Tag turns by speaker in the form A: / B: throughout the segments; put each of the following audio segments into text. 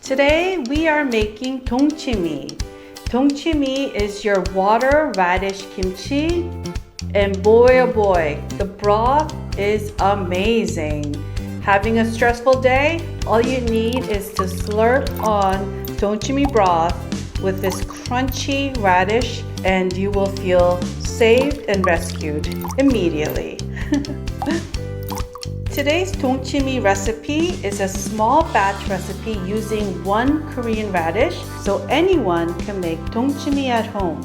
A: Today we are making Dongchimi. Dongchimi is your water radish kimchi, and boy oh boy, the broth is amazing. Having a stressful day? All you need is to slurp on Dongchimi broth with this crunchy radish and you will feel saved and rescued immediately. Today's Dongchimi recipe is a small batch recipe using one Korean radish, so anyone can make Dongchimi at home.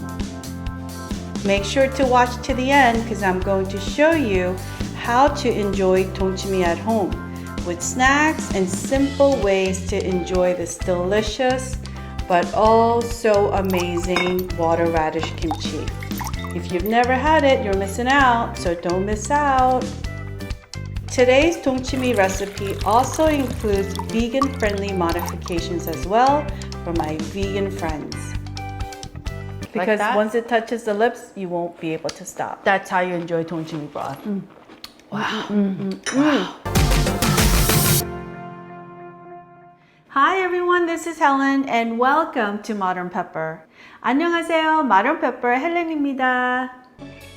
A: Make sure to watch to the end because I'm going to show you how to enjoy Dongchimi at home with snacks and simple ways to enjoy this delicious but also amazing water radish kimchi. If you've never had it, you're missing out, so don't miss out. Today's Dongchimi recipe also includes vegan-friendly modifications as well for my vegan friends. Because once it touches the lips, you won't be able to stop. That's how you enjoy Dongchimi broth. Wow. Wow. Hi everyone, this is Helen and welcome to Modern Pepper. 안녕하세요, Modern Pepper 헬렌입니다.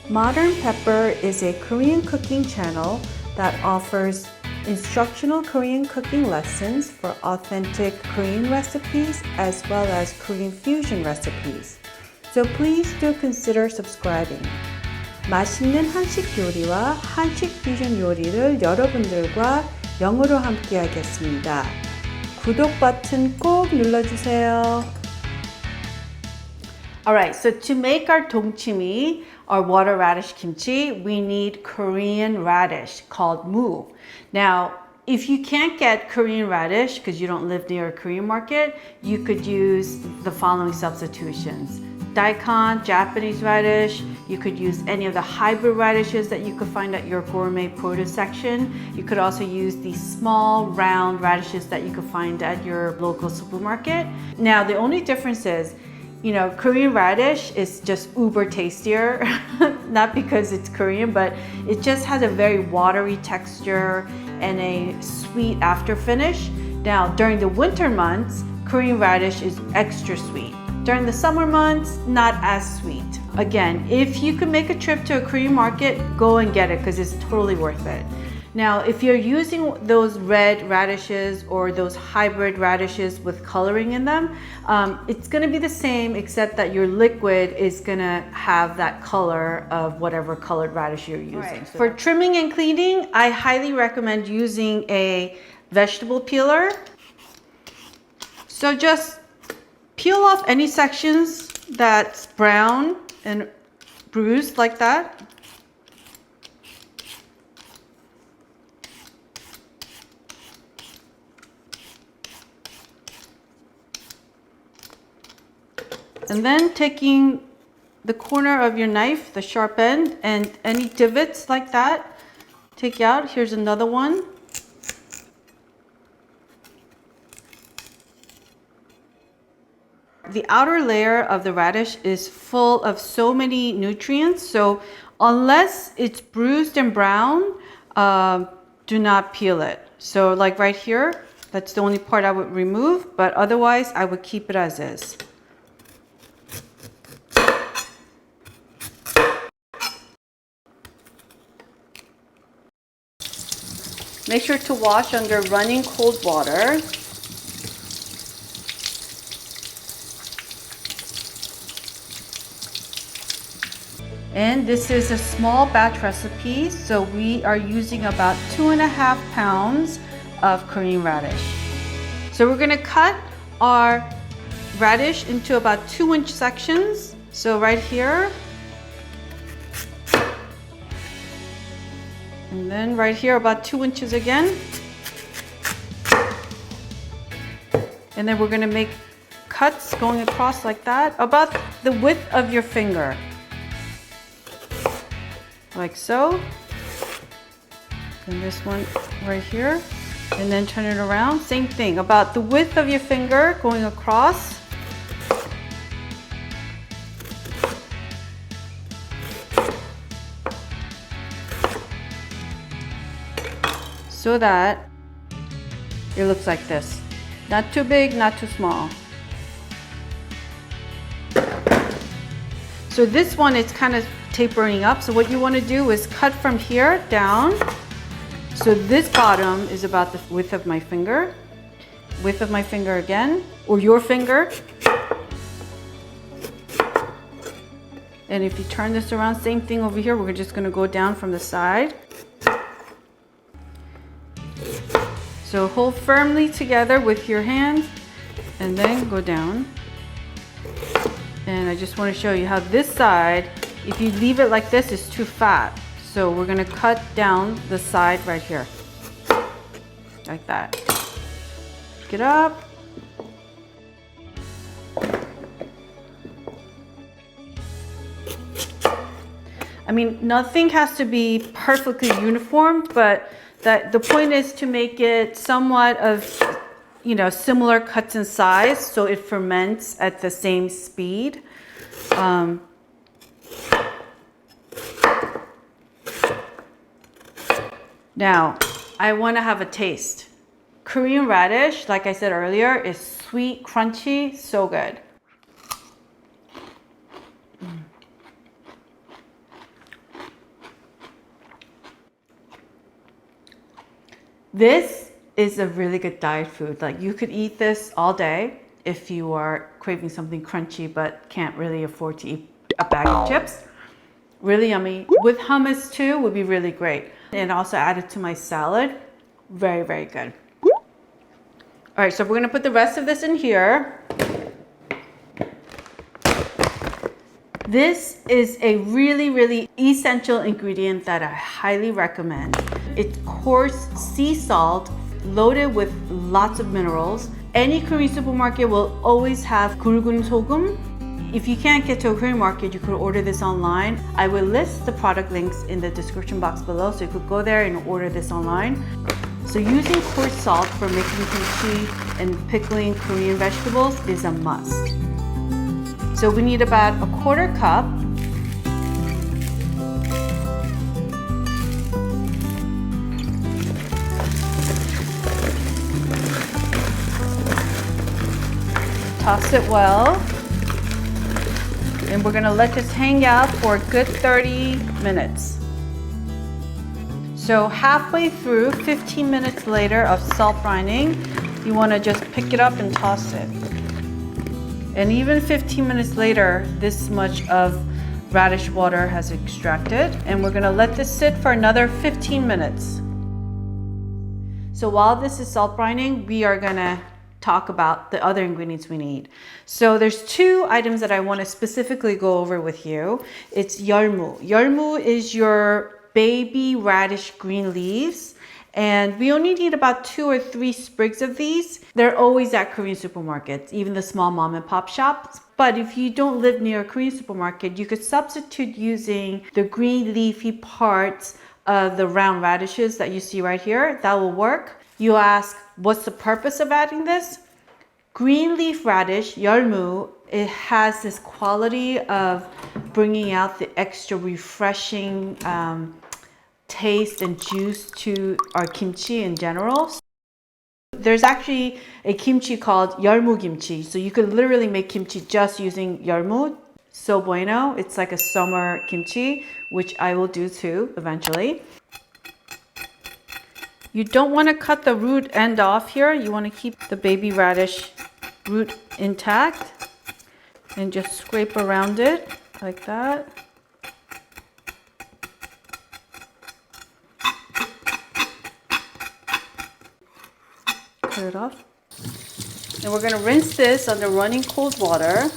A: Modern Pepper is a Korean cooking channel that offers instructional Korean cooking lessons for authentic Korean recipes as well as Korean fusion recipes. So please do consider subscribing. 맛있는 한식 요리와 한식 퓨전 요리를 여러분들과 영어로 함께 하겠습니다. 구독 버튼 꼭 눌러주세요. Alright, so to make our Dongchimi, our water radish kimchi, we need Korean radish called mu. Now, if you can't get Korean radish because you don't live near a Korean market, you could use the following substitutions. Daikon, Japanese radish. You could use any of the hybrid radishes that you could find at your gourmet produce section. You could also use the small round radishes that you could find at your local supermarket. Now, the only difference is, Korean radish is just uber tastier, not because it's Korean, but it just has a very watery texture and a sweet after finish. Now, during the winter months, Korean radish is extra sweet. During the summer months, not as sweet. Again, if you could make a trip to a Korean market, go and get it because it's totally worth it. Now, if you're using those red radishes or those hybrid radishes with coloring in them, it's gonna be the same except that your liquid is gonna have that color of whatever colored radish you're using. Right. For trimming and cleaning, I highly recommend using a vegetable peeler. So just peel off any sections that's brown and bruised like that. And then taking the corner of your knife, the sharp end, and any divots like that, take out. Here's another one. The outer layer of the radish is full of so many nutrients, so unless it's bruised and brown, do not peel it. So like right here, that's the only part I would remove, but otherwise I would keep it as is. Make sure to wash under running cold water. And this is a small batch recipe, so we are using about 2.5 pounds of Korean radish. So we're gonna cut our radish into about 2-inch sections. So right here, and then right here about 2 inches again. And then we're gonna make cuts going across like that, about the width of your finger. Like so. And this one right here. And then turn it around, same thing, about the width of your finger going across. So that it looks like this. Not too big, not too small. So this one is kind of tapering up. So what you want to do is cut from here down. So this bottom is about the width of my finger. Width of my finger again, or your finger. And if you turn this around, same thing over here. We're just gonna go down from the side. So hold firmly together with your hands and then go down. And I just wanna show you how this side, if you leave it like this, it's too fat. So we're gonna cut down the side right here, like that. Pick it up. I mean, nothing has to be perfectly uniform, but the point is to make it somewhat of, you know, similar cuts in size so it ferments at the same speed. Now, I want to have a taste. Korean radish, like I said earlier, is sweet, crunchy, so good. This is a really good diet food. Like, you could eat this all day if you are craving something crunchy but can't really afford to eat a bag of chips. Really yummy. With hummus too would be really great. And also add it to my salad. Very, very good. All right, so we're gonna put the rest of this in here. This is a really, really essential ingredient that I highly recommend. It's coarse sea salt loaded with lots of minerals. Any Korean supermarket will always have 굵은 소금. If you can't get to a Korean market, you could order this online. I will list the product links in the description box below, so you could go there and order this online. So using coarse salt for making kimchi and pickling Korean vegetables is a must. So we need about a 1/4 cup. Toss it well. And we're gonna let this hang out for a good 30 minutes. So halfway through, 15 minutes later of salt brining, you wanna just pick it up and toss it. And even 15 minutes later, this much of radish water has extracted, and we're gonna let this sit for another 15 minutes. So while this is salt brining, we are gonna talk about the other ingredients we need. So there's 2 items that I wanna specifically go over with you. It's 열무. 열무 is your baby radish green leaves. And we only need about 2 or 3 sprigs of these. They're always at Korean supermarkets, even the small mom and pop shops. But if you don't live near a Korean supermarket, you could substitute using the green leafy parts of the round radishes that you see right here. That will work. You ask, what's the purpose of adding this? Green leaf radish, 열무, it has this quality of bringing out the extra refreshing taste and juice to our kimchi in general. There's actually a kimchi called 열무 kimchi. So you could literally make kimchi just using 열무. So bueno. It's like a summer kimchi, which I will do too eventually. You don't want to cut the root end off here. You want to keep the baby radish root intact and just scrape around it like that. Cut it off. And we're going to rinse this under running cold water.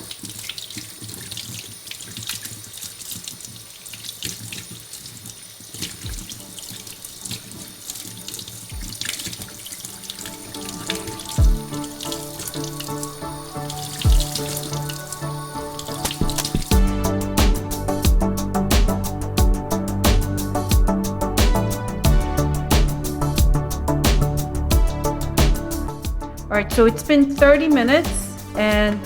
A: All right, so it's been 30 minutes and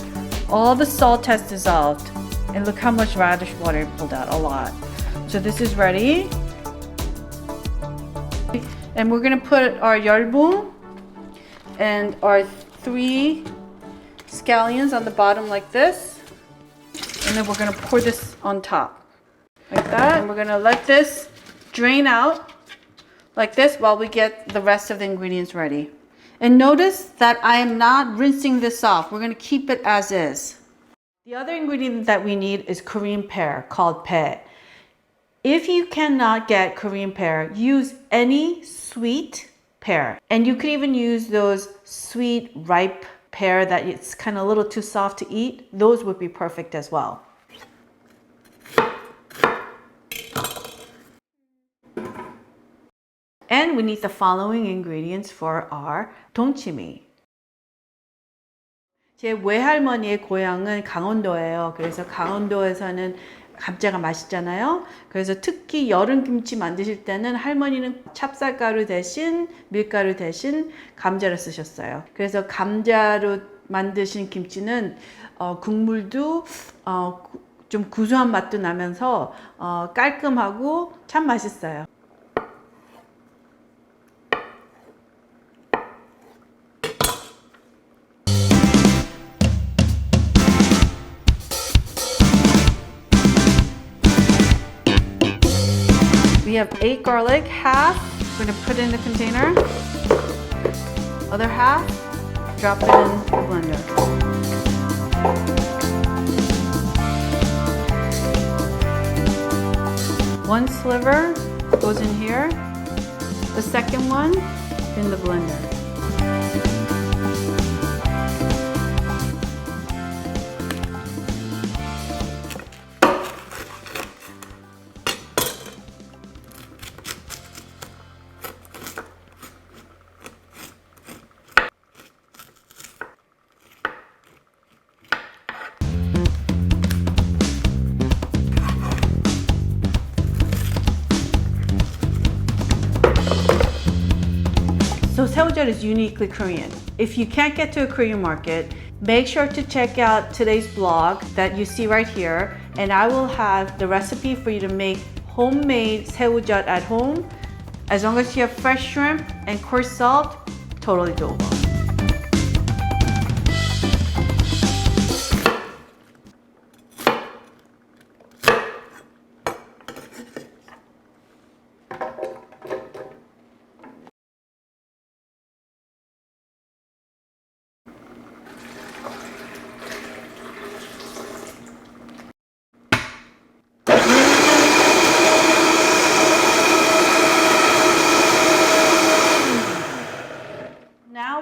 A: all the salt has dissolved. And look how much radish water it pulled out, a lot. So this is ready. And we're gonna put our 열무 and our 3 scallions on the bottom like this. And then we're gonna pour this on top like that. And we're gonna let this drain out like this while we get the rest of the ingredients ready. And notice that I am not rinsing this off. We're gonna keep it as is. The other ingredient that we need is Korean pear called pe. If you cannot get Korean pear, use any sweet pear. And you could even use those sweet, ripe pear that it's kind of a little too soft to eat. Those would be perfect as well. And we need the following ingredients for our 동치미. 제 외할머니의 고향은 강원도예요. 그래서 강원도에서는 감자가 맛있잖아요. 그래서 특히 여름 김치 만드실 때는 할머니는 찹쌀가루 대신 밀가루 대신 감자를 쓰셨어요. 그래서 감자로 만드신 김치는 국물도 좀 구수한 맛도 나면서 깔끔하고 참 맛있어요. We have 8 garlic, half we're going to put in the container, other half drop it in the blender. One sliver goes in here, the second one in the blender. So 새우젓 is uniquely Korean. If you can't get to a Korean market, make sure to check out today's blog that you see right here, and I will have the recipe for you to make homemade 새우젓 at home. As long as you have fresh shrimp and coarse salt, totally doable.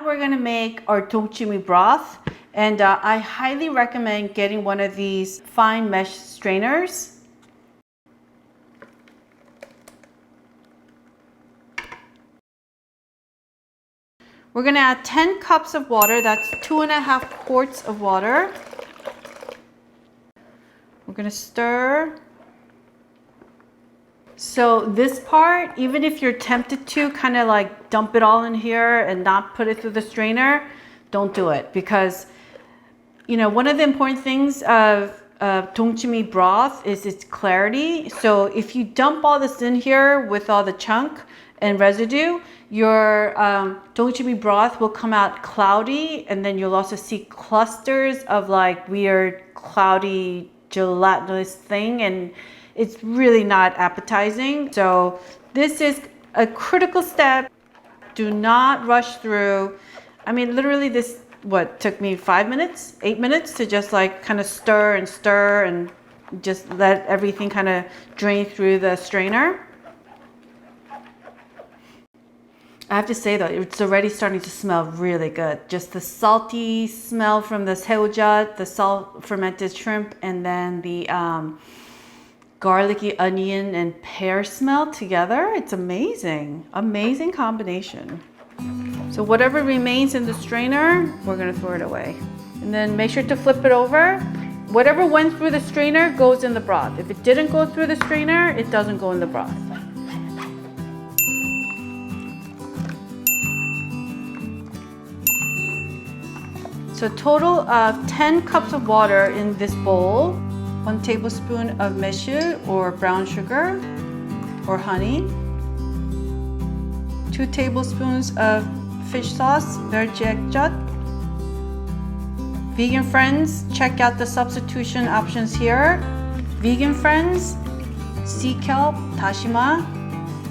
A: We're gonna make our Dongchimi broth, and I highly recommend getting one of these fine mesh strainers. We're gonna add 10 cups of water, that's 2.5 quarts of water. We're gonna stir. So this part, even if you're tempted to kind of like dump it all in here and not put it through the strainer, don't do it, because you know, one of the important things of Dongchimi broth is its clarity. So if you dump all this in here with all the chunk and residue, your Dongchimi broth will come out cloudy, and then you'll also see clusters of like weird cloudy gelatinous thing, and it's really not appetizing. So this is a critical step. Do not rush through. I mean, literally this, what, took me 5 minutes, 8 minutes to just like kind of stir and just let everything kind of drain through the strainer. I have to say though, it's already starting to smell really good. Just the salty smell from the 새우젓, the salt fermented shrimp, and then the garlicky onion and pear smell together. It's amazing. Amazing combination. So whatever remains in the strainer, we're gonna throw it away. And then make sure to flip it over. Whatever went through the strainer goes in the broth. If it didn't go through the strainer, it doesn't go in the broth. So a total of 10 cups of water in this bowl. 1 tablespoon of meshu or brown sugar or honey. 2 tablespoons of fish sauce, 멸치액젓. Vegan friends, check out the substitution options here. Vegan friends, sea kelp, tashima,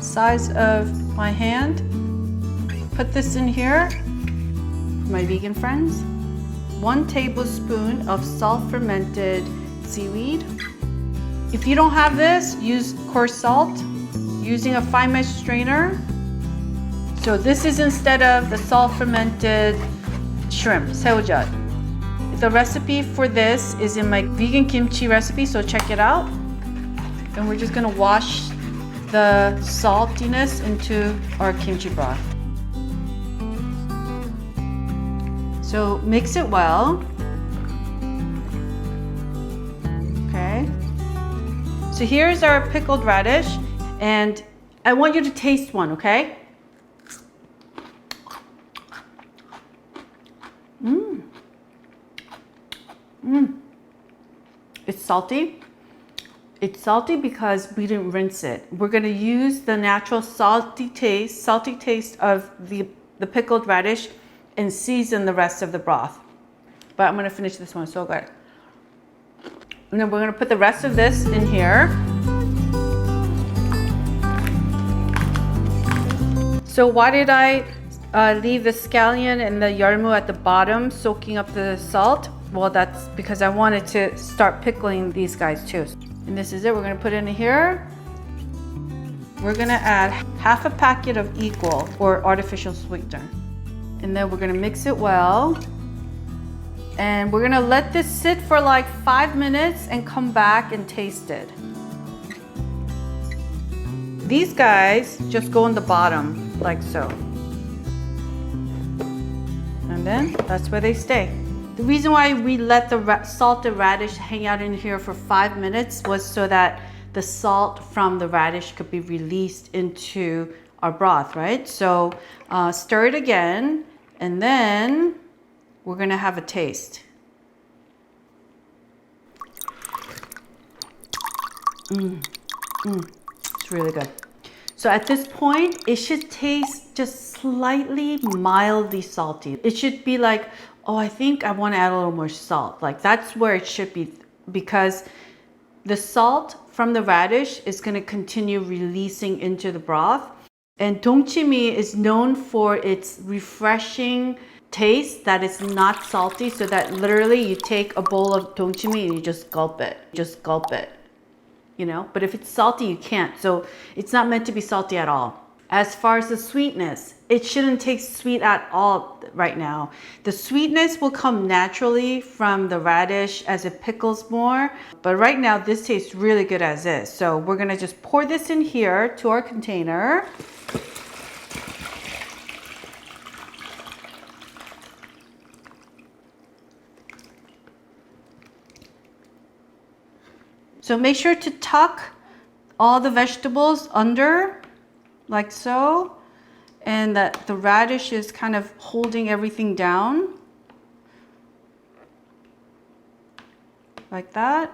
A: size of my hand. Put this in here, my vegan friends. 1 tablespoon of salt fermented seaweed. If you don't have this, use coarse salt using a fine mesh strainer. So this is instead of the salt fermented shrimp, 새우젓. The recipe for this is in my vegan kimchi recipe, so check it out. And we're just gonna wash the saltiness into our kimchi broth. So mix it well. Okay. So here's our pickled radish, and I want you to taste one, okay? It's salty. It's salty because we didn't rinse it. We're gonna use the natural salty taste of the pickled radish and season the rest of the broth. But I'm gonna finish this one, so good. And then we're gonna put the rest of this in here. So why did I leave the scallion and the yarmu at the bottom soaking up the salt? Well, that's because I wanted to start pickling these guys too. And this is it, we're gonna put it in here. We're gonna add half a packet of equal or artificial sweetener. And then we're gonna mix it well. And we're gonna let this sit for like 5 minutes and come back and taste it. These guys just go on the bottom, like so. And then that's where they stay. The reason why we let the salted radish hang out in here for 5 minutes was so that the salt from the radish could be released into our broth, right? So stir it again, and then we're gonna have a taste. It's really good. So at this point, it should taste just slightly mildly salty. It should be like, oh, I think I want to add a little more salt. Like that's where it should be, because the salt from the radish is going to continue releasing into the broth. And Dongchimi is known for its refreshing taste that is not salty, so that literally you take a bowl of Dongchimi and you just gulp it. Just gulp it. You know, but if it's salty, you can't. So it's not meant to be salty at all. As far as the sweetness, it shouldn't taste sweet at all right now. The sweetness will come naturally from the radish as it pickles more. But right now, this tastes really good as is. So we're gonna just pour this in here to our container. So make sure to tuck all the vegetables under, like so, and that the radish is kind of holding everything down, like that.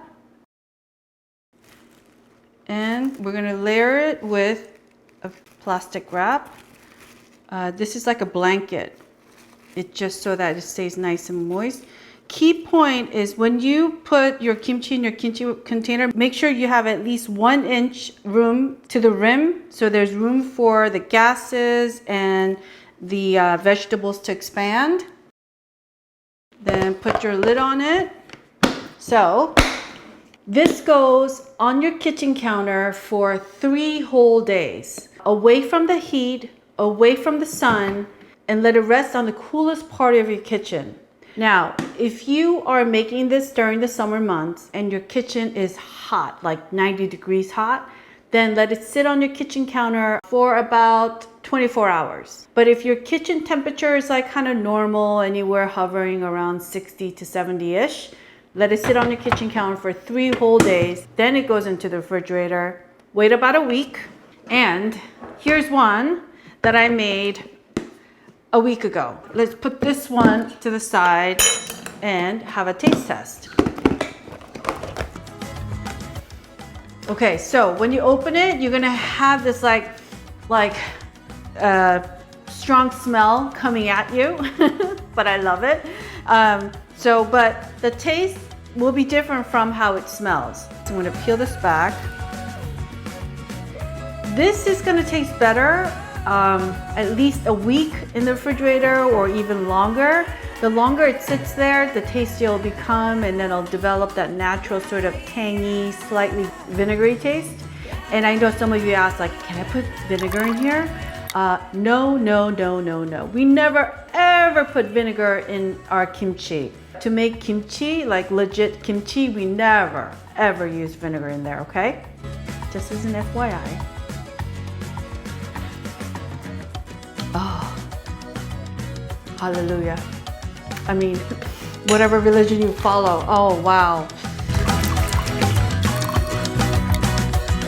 A: And we're gonna layer it with a plastic wrap. This is like a blanket. It's just so that it stays nice and moist. Key point is when you put your kimchi in your kimchi container, make sure you have at least 1 inch room to the rim, so there's room for the gases and the vegetables to expand. Then put your lid on it. So this goes on your kitchen counter for 3 whole days, away from the heat, away from the sun, and let it rest on the coolest part of your kitchen. Now, if you are making this during the summer months and your kitchen is hot, like 90 degrees hot, then let it sit on your kitchen counter for about 24 hours. But if your kitchen temperature is like kind of normal, anywhere hovering around 60 to 70-ish, let it sit on your kitchen counter for 3 whole days. Then it goes into the refrigerator. Wait about a week. And here's one that I made a week ago. Let's put this one to the side and have a taste test. Okay, so when you open it, you're gonna have this like strong smell coming at you, but I love it. But the taste will be different from how it smells. So I'm gonna peel this back. This is gonna taste better at least a week in the refrigerator or even longer. The longer it sits there, the tastier it'll become, and then it'll develop that natural sort of tangy, slightly vinegary taste. And I know some of you asked, like, can I put vinegar in here? No. We never ever put vinegar in our kimchi. To make kimchi, like legit kimchi, we never ever use vinegar in there, okay? Just as an FYI. Oh, hallelujah. I mean, whatever religion you follow, oh wow.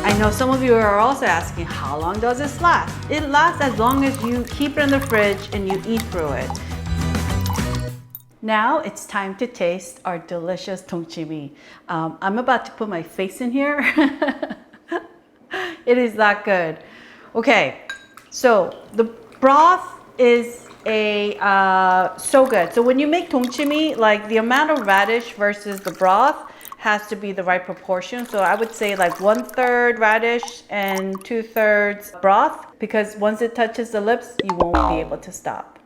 A: I know some of you are also asking, how long does this last? It lasts as long as you keep it in the fridge and you eat through it. Now it's time to taste our delicious dongchimi. I'm about to put my face in here. It is that good. Okay, so the broth is so good. So when you make dongchimi, like the amount of radish versus the broth has to be the right proportion. So I would say like 1/3 radish and 2/3 broth, because once it touches the lips, you won't be able to stop.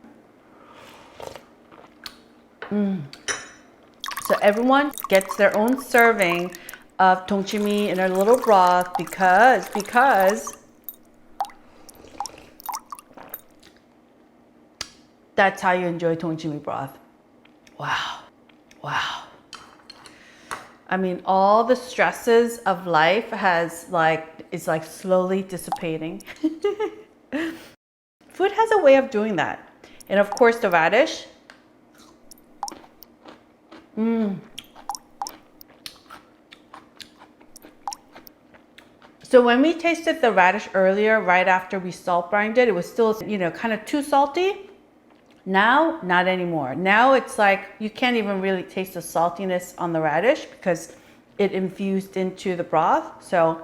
A: So everyone gets their own serving of dongchimi in a little broth because that's how you enjoy dongchimi broth. Wow. I mean, all the stresses of life is like slowly dissipating. Food has a way of doing that. And of course the radish. So when we tasted the radish earlier, right after we salt brined it, it was still, kind of too salty. Now, not anymore. Now it's like you can't even really taste the saltiness on the radish because it infused into the broth. So,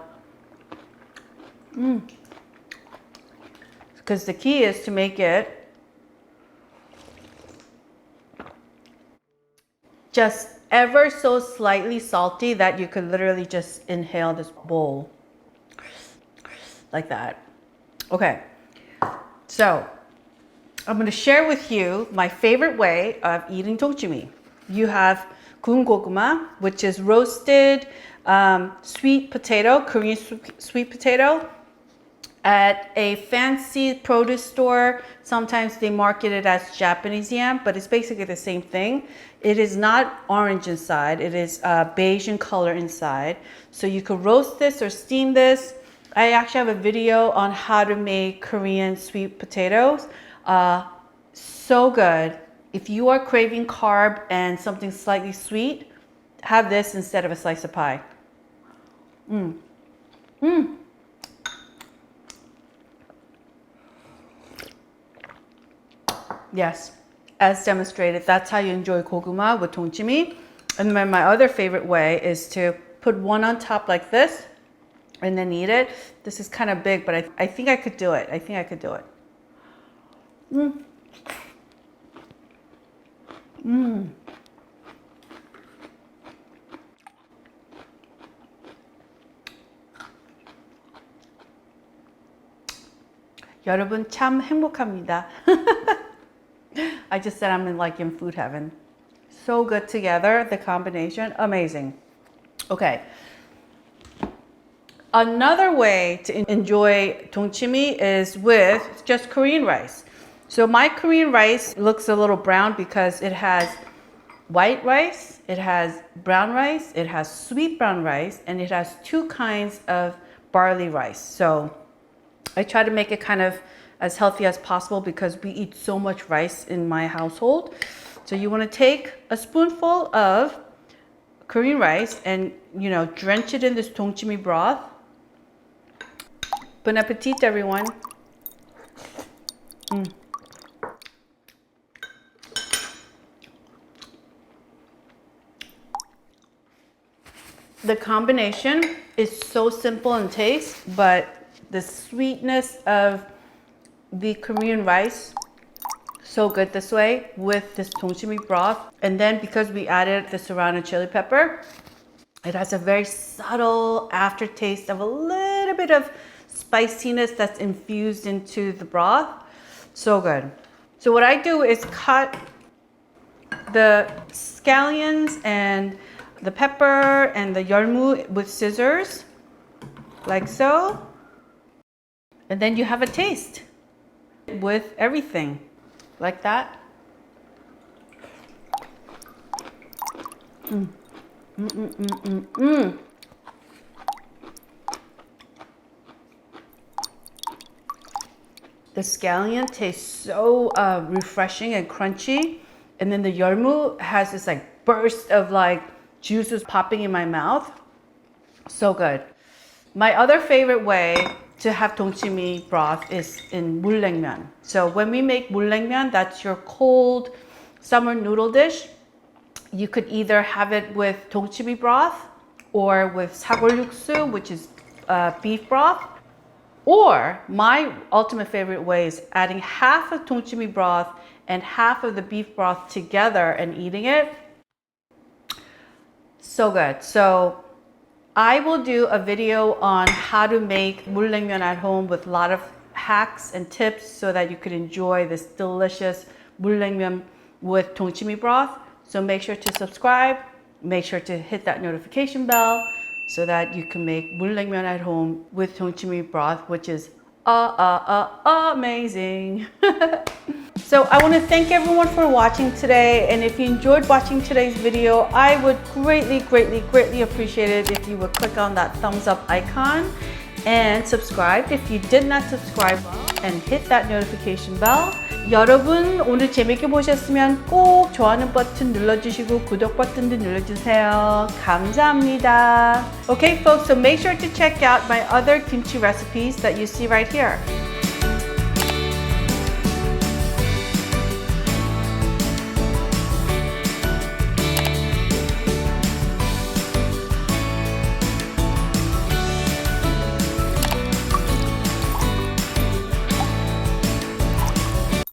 A: because the key is to make it just ever so slightly salty that you could literally just inhale this bowl like that. Okay, so I'm going to share with you my favorite way of eating dongchimi. You have gun goguma, which is roasted sweet potato, Korean sweet potato. At a fancy produce store, sometimes they market it as Japanese yam, but it's basically the same thing. It is not orange inside, it is beige in color inside. So you could roast this or steam this. I actually have a video on how to make Korean sweet potatoes. So good. If you are craving carb and something slightly sweet, have this instead of a slice of pie. Yes, as demonstrated, that's how you enjoy goguma with dongchimi. And then my other favorite way is to put one on top like this and then eat it. This is kind of big, but I think I could do it. 여러분 참 행복합니다. I just said I'm in food heaven. So good together, the combination, amazing. Okay. Another way to enjoy dongchimi is with just Korean rice. So my Korean rice looks a little brown because it has white rice, it has brown rice, it has sweet brown rice, and it has two kinds of barley rice. So I try to make it kind of as healthy as possible because we eat so much rice in my household. So you want to take a spoonful of Korean rice and, drench it in this dongchimi broth. Bon appetit, everyone. The combination is so simple in taste, but the sweetness of the Korean rice So good this way with this Dongchimi broth. And then because we added the serrano chili pepper, it has a very subtle aftertaste of a little bit of spiciness that's infused into the broth. So good. So what I do is cut the scallions and the pepper and the 열무 with scissors, like so. And then you have a taste with everything, like that. The scallion tastes so refreshing and crunchy. And then the 열무 has this like burst of like juices popping in my mouth. So good. My other favorite way to have Dongchimi broth is in 물냉면. So when we make 물냉면, that's your cold summer noodle dish. You could either have it with Dongchimi broth or with 사골육수, which is beef broth. Or my ultimate favorite way is adding half of Dongchimi broth and half of the beef broth together and eating it. So good. So I will do a video on how to make 물냉면 at home with a lot of hacks and tips so that you could enjoy this delicious 물냉면 with Dongchimi broth. So make sure to subscribe, make sure to hit that notification bell so that you can make 물냉면 at home with Dongchimi broth, which is amazing. So I want to thank everyone for watching today, and if you enjoyed watching today's video, I would greatly appreciate it if you would click on that thumbs up icon and subscribe if you did not subscribe, and hit that notification bell. 여러분 오늘 재밌게 보셨으면 꼭 좋아하는 버튼 눌러주시고 구독 버튼도 눌러주세요. 감사합니다. Okay folks, so make sure to check out my other kimchi recipes that you see right here.